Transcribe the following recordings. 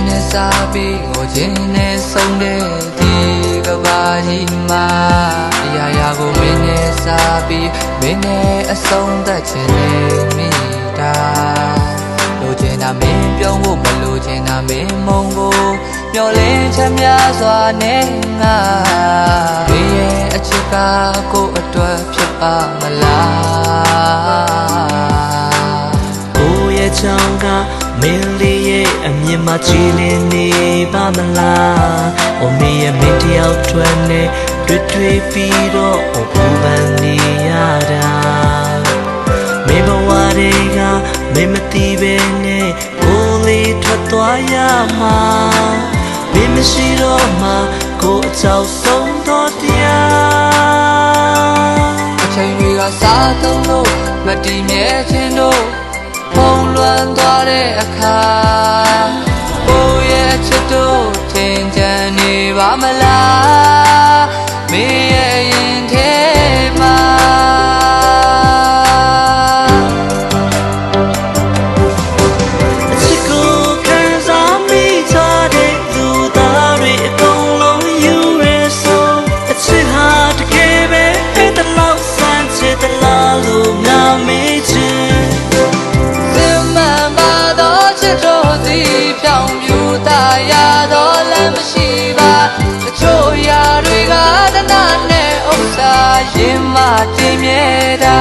နဲ့စားပြီးငိုခြင်းနဲ့ဆုံးတဲ့ဒီကဘာကြီးမှာအရာရာကိုမင်းနဲ့စားပြီးမင်းနဲ့အဆုံးသတ်ခြင်းနဲ့မိတာလိုချင်တာမင်းပြောင်းဖို့မလိုချင်တာမင်းမုံကိုမျောလင်းချမ်းများစွာနဲ့ငါမင်းရဲ့အချစ်ကကိုယ်အတွက်ဖြစ်ပါမလားကိုယ့်ရဲ့ချောင်းကမင်းလေးရဲ့အမြင်မှာကြည်လင်နေပါမလား။အိုမေရဲ့မင်းတယောက်ထွက်နဲ့တွေ့ပြီးတော့ပူပန်နေရတာ။မင်းဘဝတွေကမင်းမသိပဲနဲ့ကိုယ်လေးထွက်သွားရမှာ။မင်းမရှိတော့မှကိုယ်အကြောက်ဆုံးတော့တရားအချိန်တွေကစားသုံးလို့မတည်မြဲခြင်းတို့ပုံလွန်သွားတဲ့အခါကိုယ့်ရဲ့ချစ်တို့ထင်ကြံနေပါမလားမင်းရဲ့ရင်ထဲမှာအချစ်ကိုခံစားမိကြတဲ့လူသားတွေအကုန်လုံးယူရဆိုအချစ်ဟာတကယ်ပဲအဲ့တလောက်ဆန်းချစ်တလားလို့ငါမေးချင်ဖြောင်ပြူတာရတော့လည်းမရှိပါတချို့ຢာတွေကတနာနဲ့ဥစ္စာရင်မတင်မြဲတာ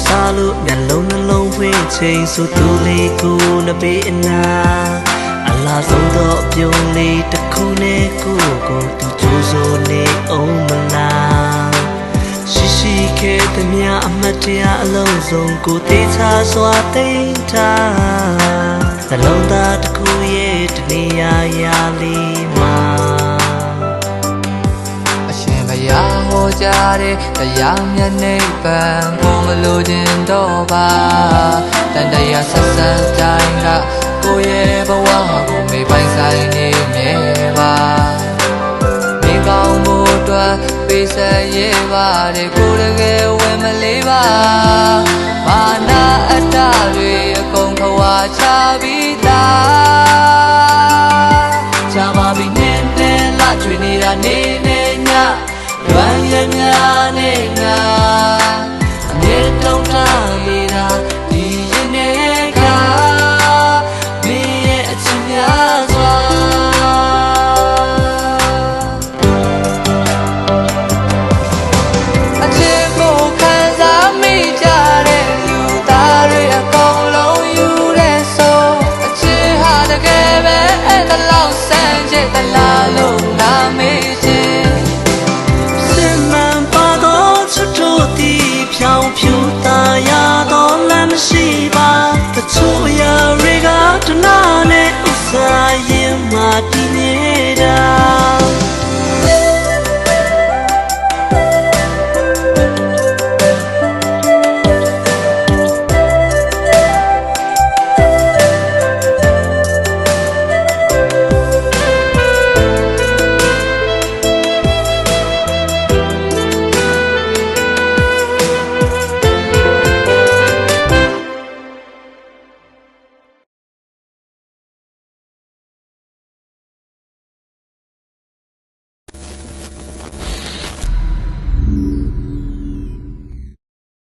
စားလို့မျက်လုံးနှလုံးဖွင့်ချိန်ဆိုသူလေးကိုနှပေးအနာအလားဆုံးသောအပြုံးလေးတစ်ခုနဲ့ကိုသူကြိုးစိုးနေအောင်မလားရှိခဲ့သမျှအမတ်တရားအလုံးစုံကိုတေးချစွာသိမ့်ထားနှလုံးသားတစ်ခုရဲ့တနေရာရာလေးမှာဟောကြားတဲ့တရားမျက်နှိပ်ပံကိုမလိုချင်တော့ပါတန်တရားဆက်ဆက်တိုင်းကကိုရဲ့ဘဝကိုမေးပိုင်ဆိုင်နေမြဲပါမိကောင်းမှုအတွက်ပေးဆက်ရပါတယ်ကိုတကယ်ဝင်မလေးပါမာနာအတ္တတွေအကုန်ခွာချပြီးသားချပါပြီနဲ့လာချွေနေတာနေ